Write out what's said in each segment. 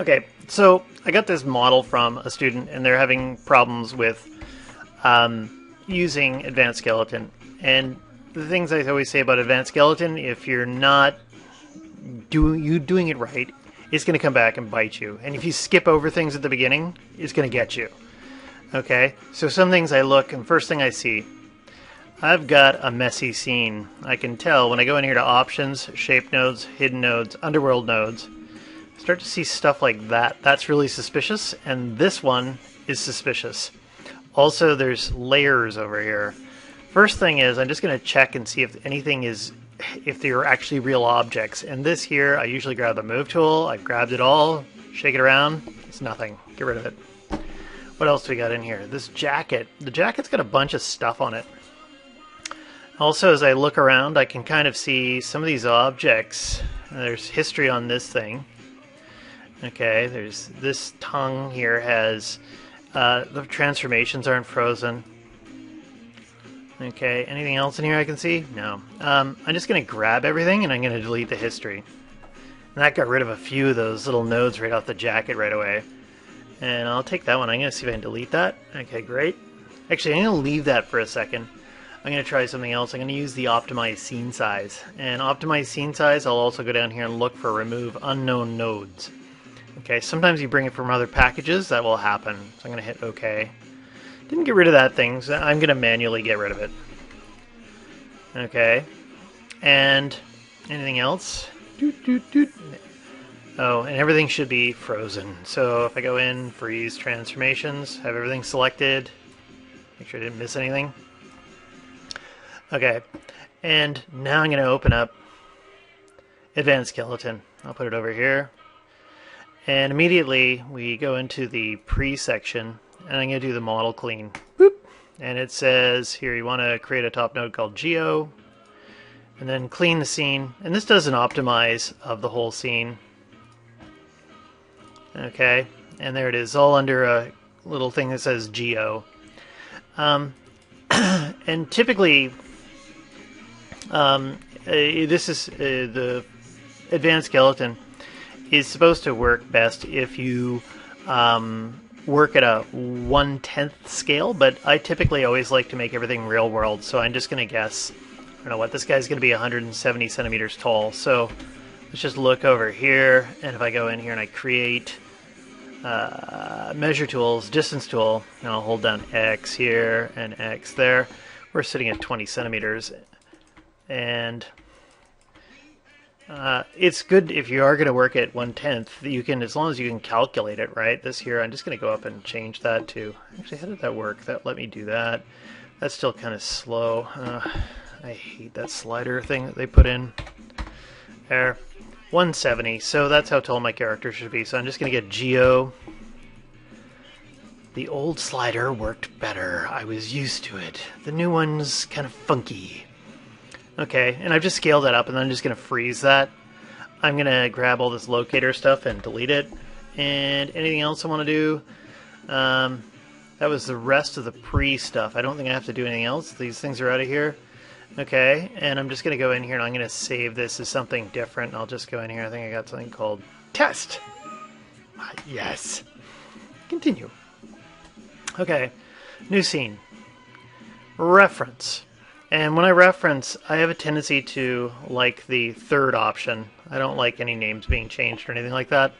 Okay, so I got this model from a student, and they're having problems with using Advanced Skeleton. And the things I always say about Advanced Skeleton, if you're not doing it right, it's going to come back and bite you. And if you skip over things at the beginning, it's going to get you. Okay, so some things I look, and first thing I see, I've got a messy scene. I can tell when I go in here to options, shape nodes, hidden nodes, underworld nodes, I start to see stuff like that. That's really suspicious, and this one is suspicious. Also, there's layers over here. First thing is, I'm just going to check and see if anything is, if they're actually real objects. And this here, I usually grab the move tool. I grabbed it all, shake it around. It's nothing. Get rid of it. What else do we got in here? This jacket. The jacket's got a bunch of stuff on it. Also, as I look around, I can kind of see some of these objects. There's history on this thing. Okay, there's this tongue here has the transformations aren't frozen. Okay, anything else in here I can see? No. I'm just going to grab everything and I'm going to delete the history. And that got rid of a few of those little nodes right off the jacket right away. And I'll take that one. I'm going to see if I can delete that. Okay, great. Actually, I'm going to leave that for a second. I'm going to try something else. I'm going to use the optimize scene size. And optimize scene size, I'll also go down here and look for remove unknown nodes. Okay, sometimes you bring it from other packages, that will happen. So I'm going to hit OK. Didn't get rid of that thing, so I'm going to manually get rid of it. Okay. And anything else? Oh, and everything should be frozen. So if I go in, freeze transformations, have everything selected, make sure I didn't miss anything. Okay, and now I'm going to open up Advanced Skeleton. I'll put it over here. And immediately we go into the pre-section, and I'm going to do the model clean. Boop. And it says here you want to create a top node called Geo, and then clean the scene. And this does an optimize of the whole scene. Okay, and there it is, all under a little thing that says Geo. And typically, this is the Advanced Skeleton is supposed to work best if you work at a 1/10 scale, but I typically always like to make everything real world, so I'm just going to guess, I don't know what, this guy's going to be 170 centimeters tall, so let's just look over here, and if I go in here and I create measure tools, distance tool, and I'll hold down X here and X there, we're sitting at 20 centimeters, and it's good if you are going to work at 1/10, you can, as long as you can calculate it, right? This here, I'm just going to go up and change that to, actually, how did that work? That let me do that. That's still kind of slow. I hate that slider thing that they put in there. 170, so that's how tall my character should be. So I'm just going to get Geo. The old slider worked better. I was used to it. The new one's kind of funky. Okay, and I've just scaled that up, and then I'm just going to freeze that. I'm going to grab all this locator stuff and delete it. And anything else I want to do? That was the rest of the pre-stuff. I don't think I have to do anything else. These things are out of here. Okay, and I'm just going to go in here, and I'm going to save this as something different. I'll just go in here. I think I got something called test. Yes. Continue. Okay, new scene. Reference. And when I reference, I have a tendency to like the third option. I don't like any names being changed or anything like that.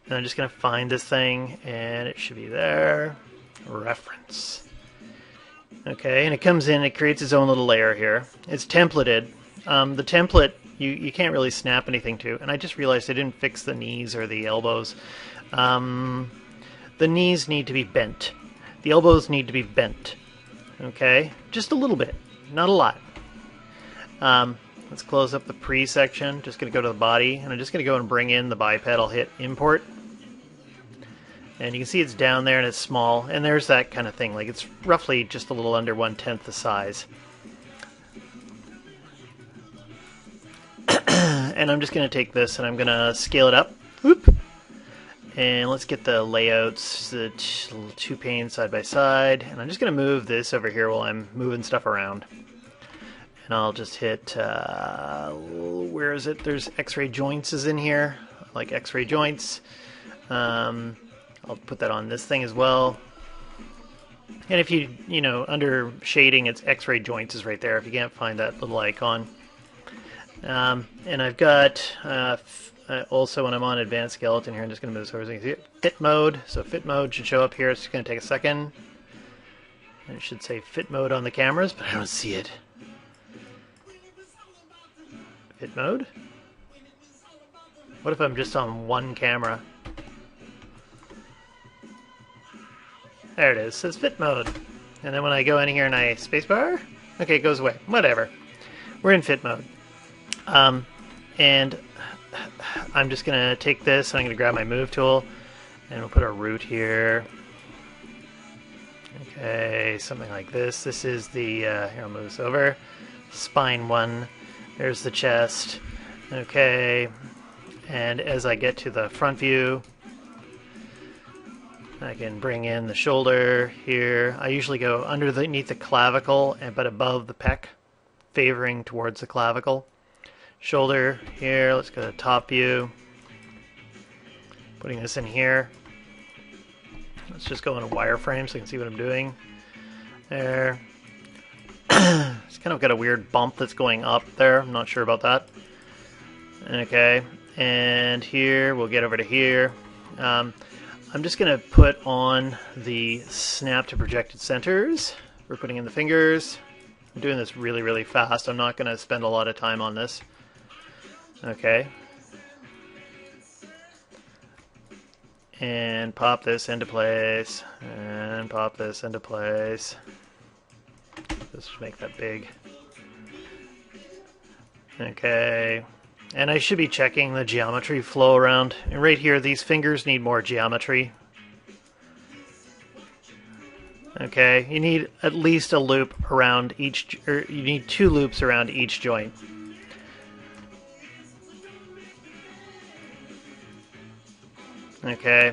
And I'm just going to find this thing, and it should be there. Reference. Okay, and it comes in, it creates its own little layer here. It's templated. The template, you can't really snap anything to. And I just realized I didn't fix the knees or the elbows. The knees need to be bent. The elbows need to be bent. Okay, just a little bit. Not a lot. Let's close up the pre-section. Just going to go to the body, and I'm just going to go and bring in the biped. I'll hit import. And you can see it's down there and it's small, and there's that kind of thing. Like, it's roughly just a little under 1/10 the size. And I'm just going to take this and I'm going to scale it up. Whoop. And let's get the layouts, the two panes side by side. And I'm just going to move this over here while I'm moving stuff around. And I'll just hit, where is it? There's X-ray joints is in here. I like X-ray joints. I'll put that on this thing as well. And if you know, under shading, it's X-ray joints is right there if you can't find that little icon. And I've got, also when I'm on Advanced Skeleton here, I'm just going to move this over so you can see it. Fit mode. So fit mode should show up here. It's going to take a second. And it should say fit mode on the cameras, but I don't see it. Fit mode? What if I'm just on one camera? There it is. It says fit mode. And then when I go in here and I spacebar, okay, it goes away. Whatever. We're in fit mode. And I'm just going to take this and I'm going to grab my move tool and we'll put our root here. Okay, something like this. This is the, here I'll move this over. Spine one. There's the chest. Okay. And as I get to the front view, I can bring in the shoulder here. I usually go underneath the clavicle, but above the pec, favoring towards the clavicle. Shoulder here, let's go to top view. Putting this in here. Let's just go in a wireframe so you can see what I'm doing. There. It's kind of got a weird bump that's going up there. I'm not sure about that. Okay, and here, we'll get over to here. I'm just going to put on the snap to projected centers. We're putting in the fingers. I'm doing this really, really fast. I'm not going to spend a lot of time on this. Okay. And pop this into place. And pop this into place. Let's make that big. Okay. And I should be checking the geometry flow around. And right here, these fingers need more geometry. Okay, you need at least a loop around each, or you need 2 loops around each joint. Okay.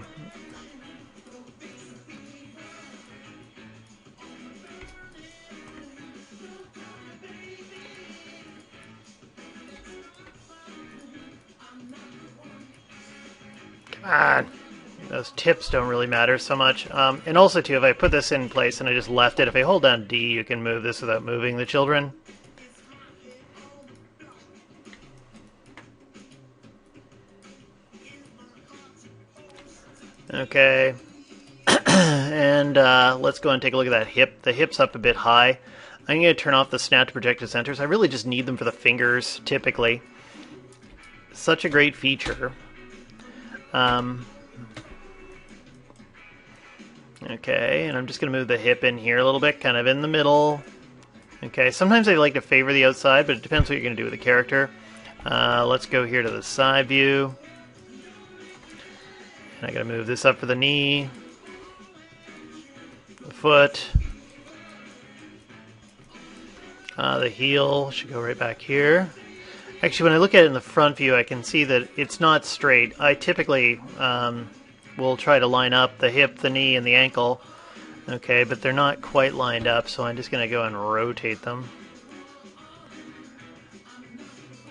Come on. Those tips don't really matter so much. And also, too, if I put this in place and I just left it, if I hold down D, you can move this without moving the children. Okay. And let's go and take a look at that hip. The hip's up a bit high. I'm going to turn off the snap to projected centers. I really just need them for the fingers, typically. Such a great feature. Okay, and I'm just going to move the hip in here a little bit, kind of in the middle. Okay, sometimes I like to favor the outside, but it depends what you're going to do with the character. Let's go here to the side view. And I got to move this up for the knee, the foot, the heel should go right back here. Actually, when I look at it in the front view, I can see that it's not straight. I typically will try to line up the hip, the knee, and the ankle. Okay, but they're not quite lined up, so I'm just going to go and rotate them.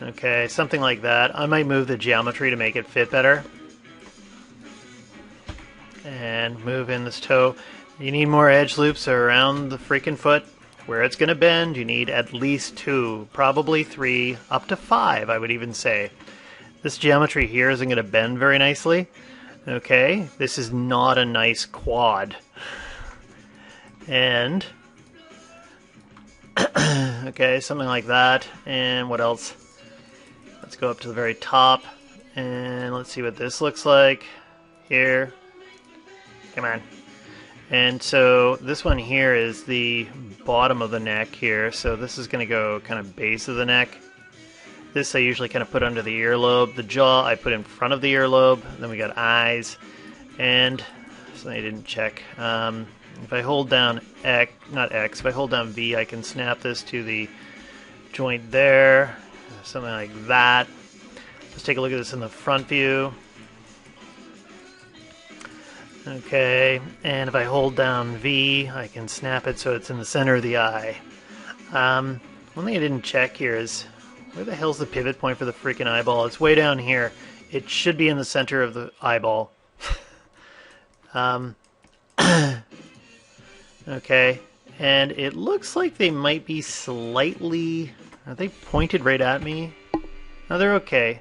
Okay, something like that. I might move the geometry to make it fit better. And move in this toe. You need more edge loops around the freaking foot. Where it's going to bend, you need at least 2, probably 3, up to 5, I would even say. This geometry here isn't going to bend very nicely. Okay, this is not a nice quad. And, okay, something like that. And what else? Let's go up to the very top. And let's see what this looks like. Here. Come on. And so this one here is the bottom of the neck here. So this is going to go kind of base of the neck. This I usually kind of put under the earlobe. The jaw I put in front of the earlobe. Then we got eyes. And something I didn't check. If I hold down X, not X, if I hold down V, I can snap this to the joint there. Something like that. Let's take a look at this in the front view. Okay, and if I hold down V, I can snap it so it's in the center of the eye. One thing I didn't check here is, where the hell's the pivot point for the freaking eyeball? It's way down here. It should be in the center of the eyeball. Um, okay, and it looks like they might be slightly... Are they pointed right at me? No, they're okay.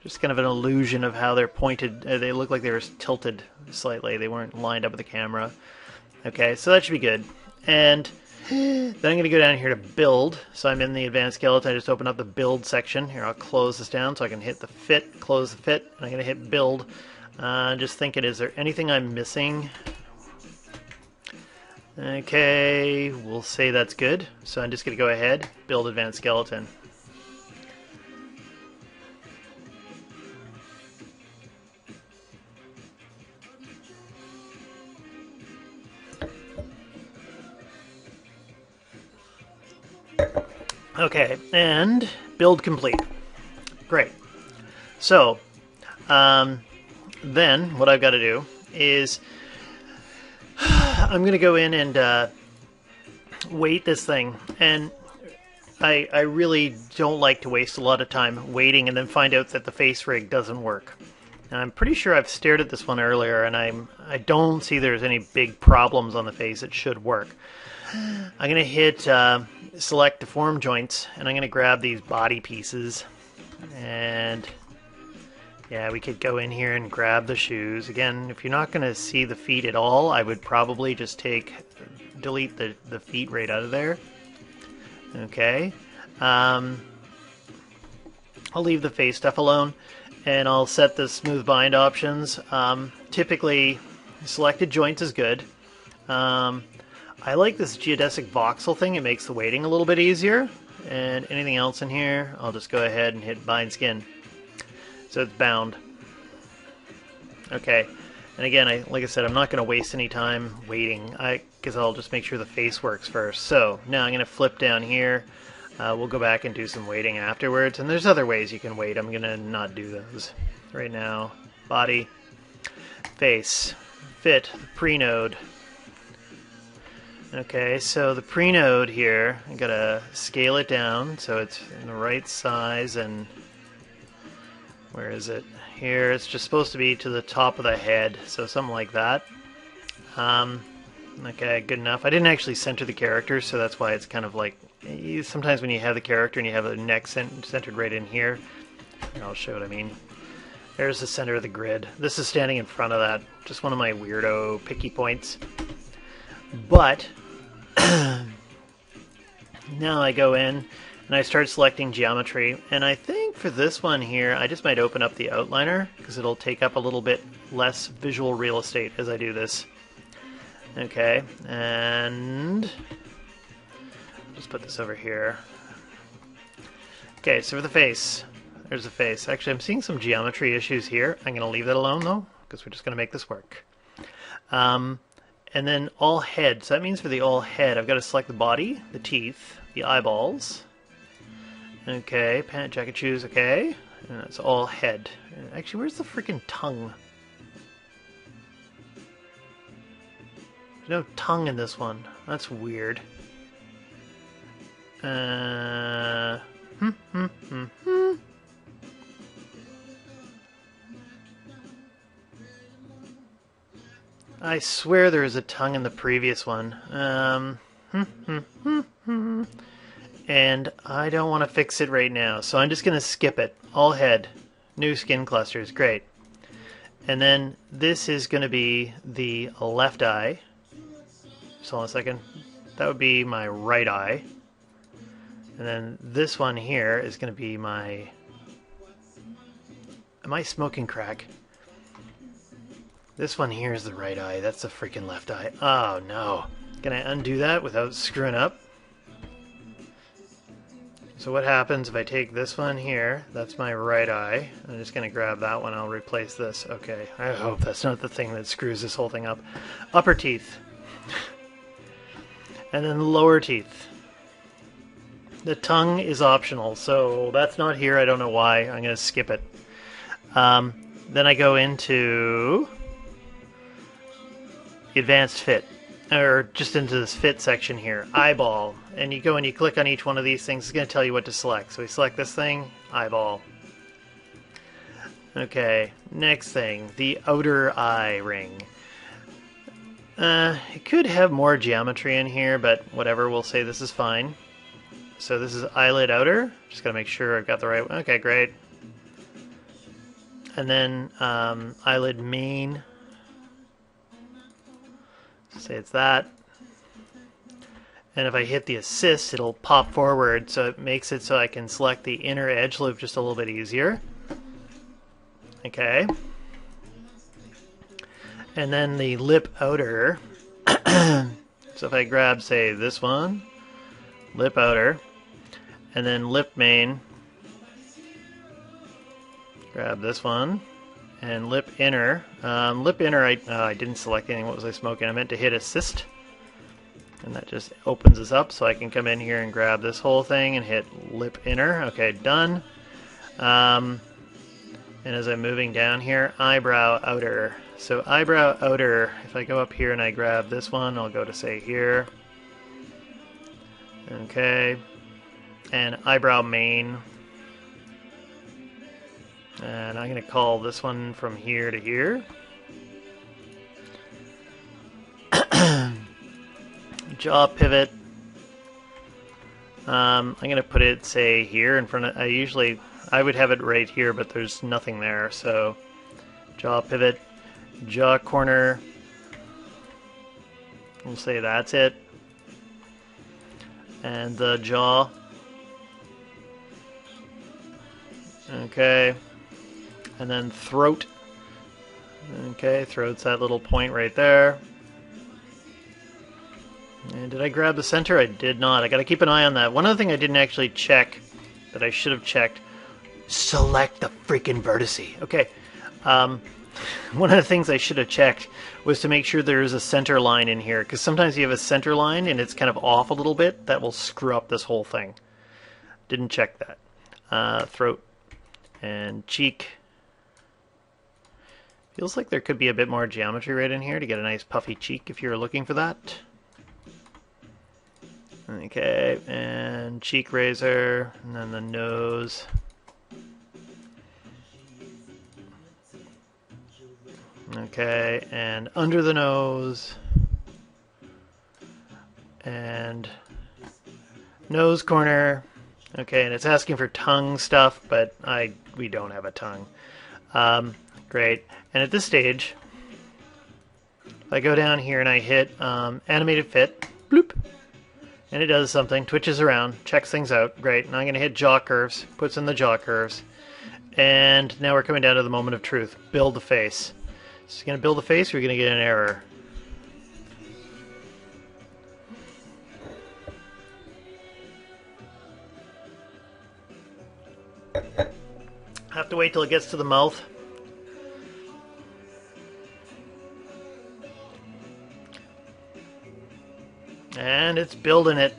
Just kind of an illusion of how they're pointed. They look like they were tilted slightly. They weren't lined up with the camera. Okay, so that should be good. And then I'm going to go down here to build. So I'm in the advanced skeleton. I just open up the build section. Here, I'll close this down so I can hit the fit, close the fit. And I'm going to hit build. Just thinking, is there anything I'm missing? Okay, we'll say that's good. So I'm just going to go ahead, build advanced skeleton. Okay, and build complete. Great. So, then what I've got to do is I'm going to go in and weight this thing. And I really don't like to waste a lot of time waiting and then find out that the face rig doesn't work. And I'm pretty sure I've stared at this one earlier, and I don't see there's any big problems on the face. It should work. I'm going to hit select deform joints, and I'm going to grab these body pieces. And yeah, we could go in here and grab the shoes. Again, if you're not going to see the feet at all, I would probably just delete the feet right out of there. Okay. I'll leave the face stuff alone, and I'll set the smooth bind options. Typically, selected joints is good. I like this geodesic voxel thing. It makes the weighting a little bit easier. And anything else in here, I'll just go ahead and hit bind skin. So it's bound. Okay. And again, like I said, I'm not going to waste any time waiting, because I'll just make sure the face works first. So now I'm going to flip down here. We'll go back and do some weighting afterwards. And there's other ways you can weight. I'm going to not do those right now. Body, face, fit, pre-node. Okay, so the pre-node here, I'm going to scale it down so it's in the right size, and where is it? Here, it's just supposed to be to the top of the head, so something like that. Okay, good enough. I didn't actually center the character, so that's why it's kind of like, sometimes when you have the character and you have the neck centered right in here, I'll show what I mean. There's the center of the grid. This is standing in front of that. Just one of my weirdo picky points. But now I go in and I start selecting geometry, and I think for this one here I just might open up the outliner because it'll take up a little bit less visual real estate as I do this. Okay, and just put this over here. Okay, so for the face, there's the face. Actually, I'm seeing some geometry issues here. I'm going to leave that alone though, because we're just going to make this work. And then all head. So that means for the all head, I've got to select the body, the teeth, the eyeballs. Okay, pant, jacket, shoes, okay. And that's all head. Actually, where's the freaking tongue? There's no tongue in this one. That's weird. I swear there was a tongue in the previous one. And I don't want to fix it right now, so I'm just going to skip it. All head. New skin clusters. Great. And then this is going to be the left eye. Just hold on a second. That would be my right eye. And then this one here is going to be my... Am I smoking crack? This one here is the right eye. That's the freaking left eye. Oh no. Can I undo that without screwing up? So what happens if I take this one here? That's my right eye. I'm just going to grab that one. I'll replace this. Okay. I hope that's not the thing that screws this whole thing up. Upper teeth. And then lower teeth. The tongue is optional, so that's not here. I don't know why. I'm going to skip it. Then I go into the advanced fit, or just into this fit section here. Eyeball. And you go and you click on each one of these things. It's going to tell you what to select. So we select this thing, eyeball. Okay, next thing, the outer eye ring. It could have more geometry in here, but whatever, we'll say this is fine. So this is eyelid outer. Just gotta make sure I've got the right one. Okay, great. And then eyelid main. Say it's that. And if I hit the assist, it'll pop forward, so it makes it so I can select the inner edge loop just a little bit easier. Okay. And then the lip outer. So if I grab, say, this one, lip outer, and then lip main, grab this one, and lip inner. Lip inner, I didn't select anything. What was I smoking? I meant to hit assist. And that just opens this up, so I can come in here and grab this whole thing and hit lip inner. Okay, done. And as I'm moving down here, eyebrow outer. So eyebrow outer, if I go up here and I grab this one, I'll go to, say, here. Okay. And eyebrow main. And I'm going to call this one from here to here. Jaw pivot. I'm going to put it, say, here in front of... I would have it right here, but there's nothing there. So jaw pivot, jaw corner. We'll say that's it. And the jaw. Okay. And then throat. Okay, throat's that little point right there. And did I grab the center? I did not. I got to keep an eye on that. One other thing I didn't actually check that I should have checked. Select the freaking vertice. Okay. One of the things I should have checked was to make sure there is a center line in here, because sometimes you have a center line and it's kind of off a little bit. That will screw up this whole thing. Didn't check that. Throat and cheek. Feels like there could be a bit more geometry right in here to get a nice puffy cheek if you're looking for that. Okay, and cheek razor, and then the nose. Okay, and under the nose. And nose corner. Okay, and it's asking for tongue stuff, but we don't have a tongue. Great. And at this stage, if I go down here and I hit animated fit, bloop, and it does something, twitches around, checks things out. Great. And I'm going to hit jaw curves, puts in the jaw curves. And now we're coming down to the moment of truth. Build the face. So you're going to build the face, or you're going to get an error. Have to wait till it gets to the mouth. And it's building it.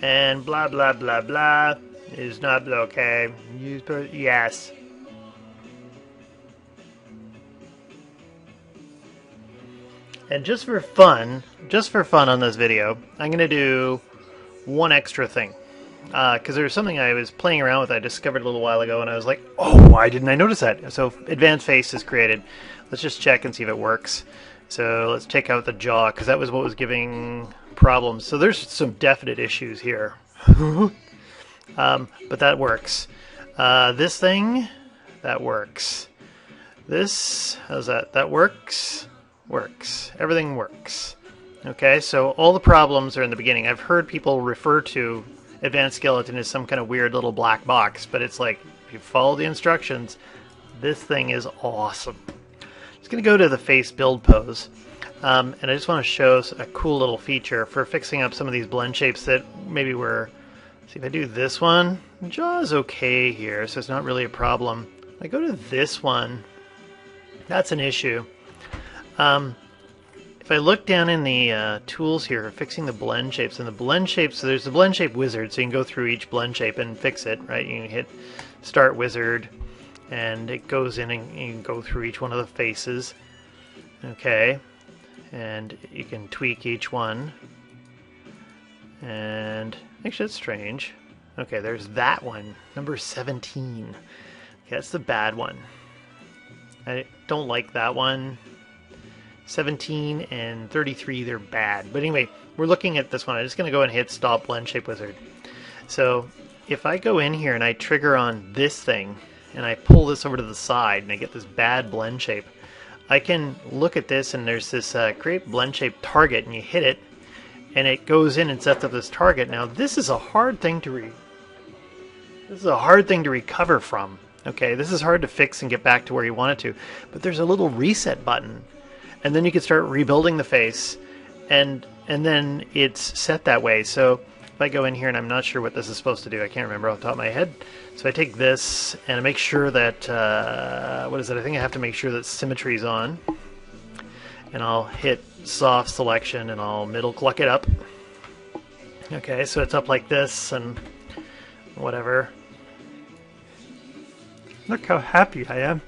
And blah blah blah blah is not okay. Yes. And just for fun on this video, I'm going to do one extra thing. Because there's something I was playing around with I discovered a little while ago, and I was like, oh, why didn't I notice that? So advanced face is created. Let's just check and see if it works. So let's take out the jaw, because that was what was giving problems. So there's some definite issues here. But that works. This thing, that works. This, how's that? That works. Works. Everything works. Okay, so all the problems are in the beginning. I've heard people refer to Advanced Skeleton as some kind of weird little black box, but it's like, if you follow the instructions, this thing is awesome. Just going to go to the face build pose, and I just want to show a cool little feature for fixing up some of these blend shapes that maybe were... See, if I do this one, the jaw is okay here, so it's not really a problem. If I go to this one, that's an issue. If I look down in the tools here, fixing the blend shapes, and the blend shapes, so there's the blend shape wizard, so you can go through each blend shape and fix it, right? You can hit start wizard, and it goes in and you can go through each one of the faces. Okay, and you can tweak each one. And actually, that's strange. Okay, there's that one, number 17. Okay, that's the bad one. I don't like that one. 17 and 33, they're bad. But anyway, we're looking at this one. I'm just going to go and hit Stop Blend Shape Wizard. So if I go in here and I trigger on this thing, and I pull this over to the side, and I get this bad blend shape, I can look at this, and there's this create blend shape target, and you hit it, and it goes in and sets up this target. Now this is a hard thing to recover from. Okay, this is hard to fix and get back to where you want it to, but there's a little reset button, and then you can start rebuilding the face, and then it's set that way. So if I go in here and I'm not sure what this is supposed to do, I can't remember off the top of my head. So I take this and I make sure that what is it? I think I have to make sure that symmetry is on, and I'll hit soft selection and I'll middle cluck it up. Okay, so it's up like this and whatever. Look how happy I am.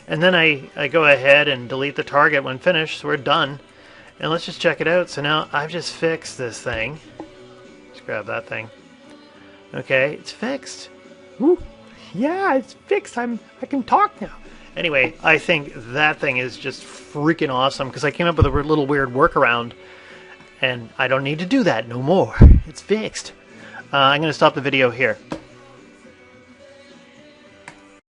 And then I go ahead and delete the target when finished, so we're done. And let's just check it out. So now I've just fixed this thing. Let's grab that thing. Okay, it's fixed. Woo. Yeah, it's fixed. I can talk now. Anyway, I think that thing is just freaking awesome because I came up with a little weird workaround, and I don't need to do that no more. It's fixed. I'm going to stop the video here.